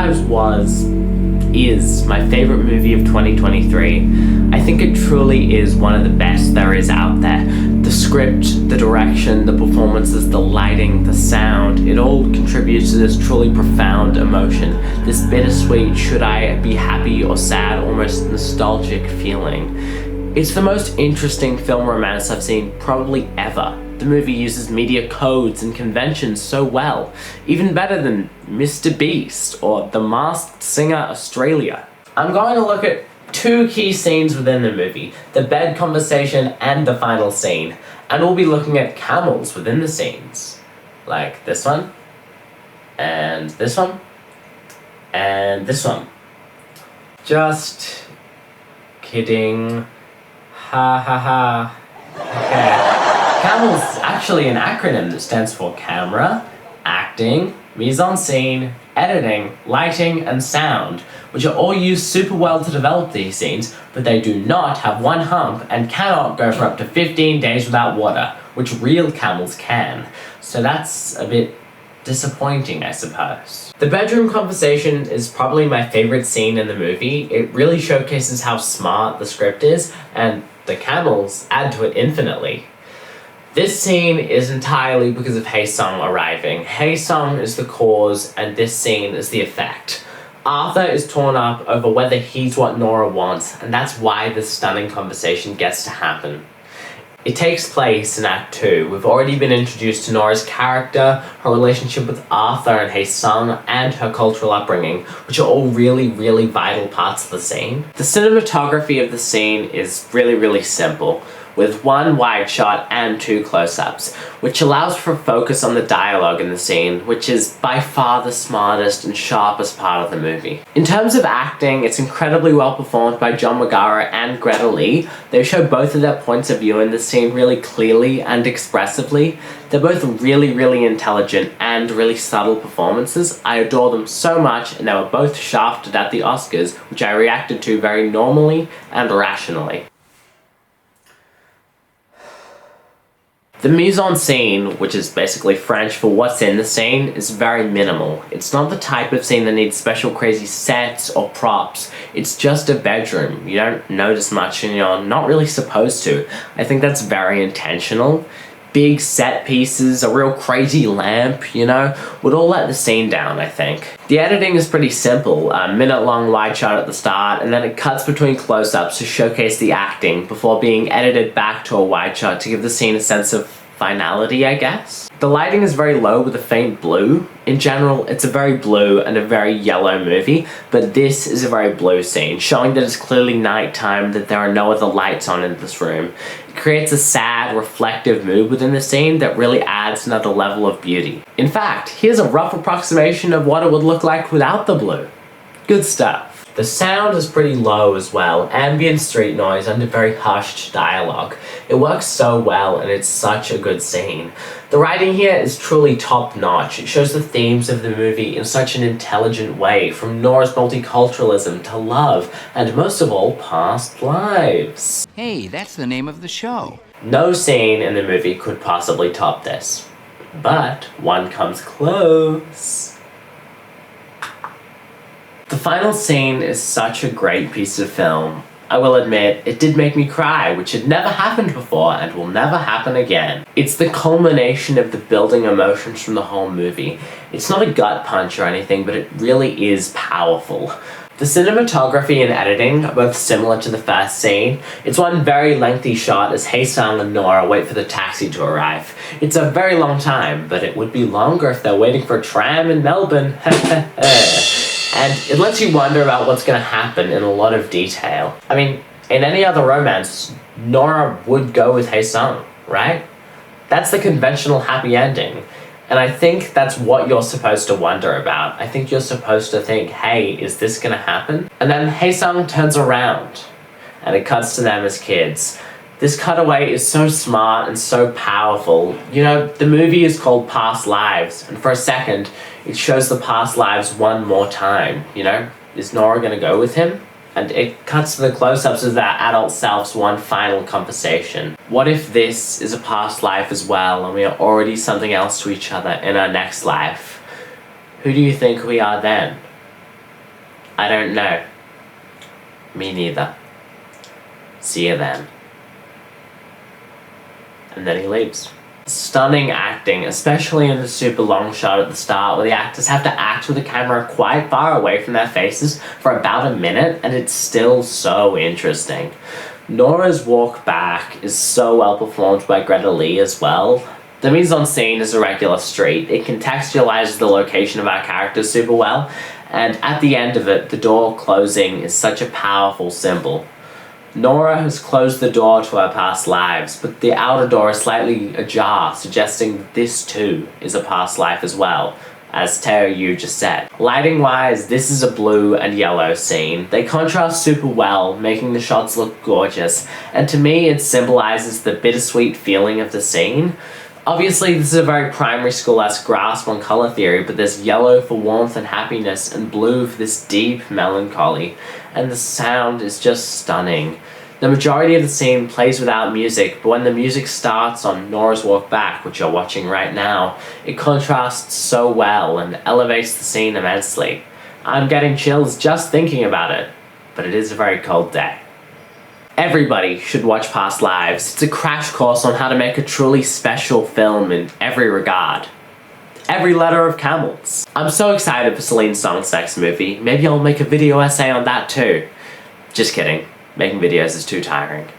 Lives is my favorite movie of 2023. I think it truly is one of the best there is out there. The script, the direction, the performances, the lighting, the sound, it all contributes to this truly profound emotion, this bittersweet, should I be happy or sad, almost nostalgic feeling. It's the most interesting film romance I've seen probably ever. The movie uses media codes and conventions so well, even better than Mr. Beast or The Masked Singer Australia. I'm going to look at two key scenes within the movie, the bed conversation and the final scene, and we'll be looking at camels within the scenes. Like this one, and this one, and this one. Just kidding. Ha ha ha. Okay. CAMEL's actually an acronym that stands for camera, acting, mise-en-scene, editing, lighting, and sound, which are all used super well to develop these scenes, but they do not have one hump and cannot go for up to 15 days without water, which real camels can. So that's a bit disappointing, I suppose. The bedroom conversation is probably my favorite scene in the movie. It really showcases how smart the script is, and the camels add to it infinitely. This scene is entirely because of Hae-sung arriving. Hae-sung is the cause, and this scene is the effect. Arthur is torn up over whether he's what Nora wants, and that's why this stunning conversation gets to happen. It takes place in Act 2. We've already been introduced to Nora's character, her relationship with Arthur and Hae-sung, and her cultural upbringing, which are all really, really vital parts of the scene. The cinematography of the scene is really, really simple, with one wide shot and two close-ups, which allows for focus on the dialogue in the scene, which is by far the smartest and sharpest part of the movie. In terms of acting, it's incredibly well performed by John Magara and Greta Lee. They show both of their points of view in the scene really clearly and expressively. They're both really, really intelligent and really subtle performances. I adore them so much, and they were both shafted at the Oscars, which I reacted to very normally and rationally. The mise-en-scene, which is basically French for what's in the scene, is very minimal. It's not the type of scene that needs special crazy sets or props. It's just a bedroom. You don't notice much and you're not really supposed to. I think that's very intentional. Big set pieces, a real crazy lamp, would all let the scene down, I think. The editing is pretty simple, a minute-long wide shot at the start, and then it cuts between close-ups to showcase the acting before being edited back to a wide shot to give the scene a sense of finality, I guess. The lighting is very low with a faint blue. In general, it's a very blue and a very yellow movie, but this is a very blue scene, showing that it's clearly nighttime, that there are no other lights on in this room. It creates a sad, reflective mood within the scene that really adds another level of beauty. In fact, here's a rough approximation of what it would look like without the blue. Good stuff. The sound is pretty low as well, ambient street noise under very hushed dialogue. It works so well and it's such a good scene. The writing here is truly top-notch. It shows the themes of the movie in such an intelligent way, from Nora's multiculturalism to love, and most of all, past lives. Hey, that's the name of the show. No scene in the movie could possibly top this, but one comes close. The final scene is such a great piece of film. I will admit, it did make me cry, which had never happened before and will never happen again. It's the culmination of the building emotions from the whole movie. It's not a gut punch or anything, but it really is powerful. The cinematography and editing are both similar to the first scene. It's one very lengthy shot as Hae-sung and Nora wait for the taxi to arrive. It's a very long time, but it would be longer if they're waiting for a tram in Melbourne. And it lets you wonder about what's going to happen in a lot of detail. I mean, in any other romance, Nora would go with Hae-sung, right? That's the conventional happy ending. And I think that's what you're supposed to wonder about. I think you're supposed to think, hey, is this going to happen? And then Hae-sung turns around, and it cuts to them as kids. This cutaway is so smart and so powerful. The movie is called Past Lives, and for a second, it shows the past lives one more time, Is Nora gonna go with him? And it cuts to the close-ups of their adult selves one final conversation. What if this is a past life as well, and we are already something else to each other in our next life? Who do you think we are then? I don't know. Me neither. See you then. And then he leaves. Stunning acting, especially in the super long shot at the start where the actors have to act with the camera quite far away from their faces for about a minute, and it's still so interesting. Nora's walk back is so well performed by Greta Lee as well. The mise-en-scene is a regular street. It contextualizes the location of our characters super well, and at the end of it, the door closing is such a powerful symbol. Nora has closed the door to her past lives, but the outer door is slightly ajar, suggesting that this too is a past life as well, as Teo Yu just said. Lighting-wise, this is a blue and yellow scene. They contrast super well, making the shots look gorgeous, and to me it symbolizes the bittersweet feeling of the scene. Obviously, this is a very primary school-esque grasp on color theory, but there's yellow for warmth and happiness, and blue for this deep melancholy, and the sound is just stunning. The majority of the scene plays without music, but when the music starts on Nora's Walk Back, which you're watching right now, it contrasts so well and elevates the scene immensely. I'm getting chills just thinking about it, but it is a very cold day. Everybody should watch Past Lives. It's a crash course on how to make a truly special film in every regard. Every letter of Camels. I'm so excited for Celine Song's next movie. Maybe I'll make a video essay on that too. Just kidding. Making videos is too tiring.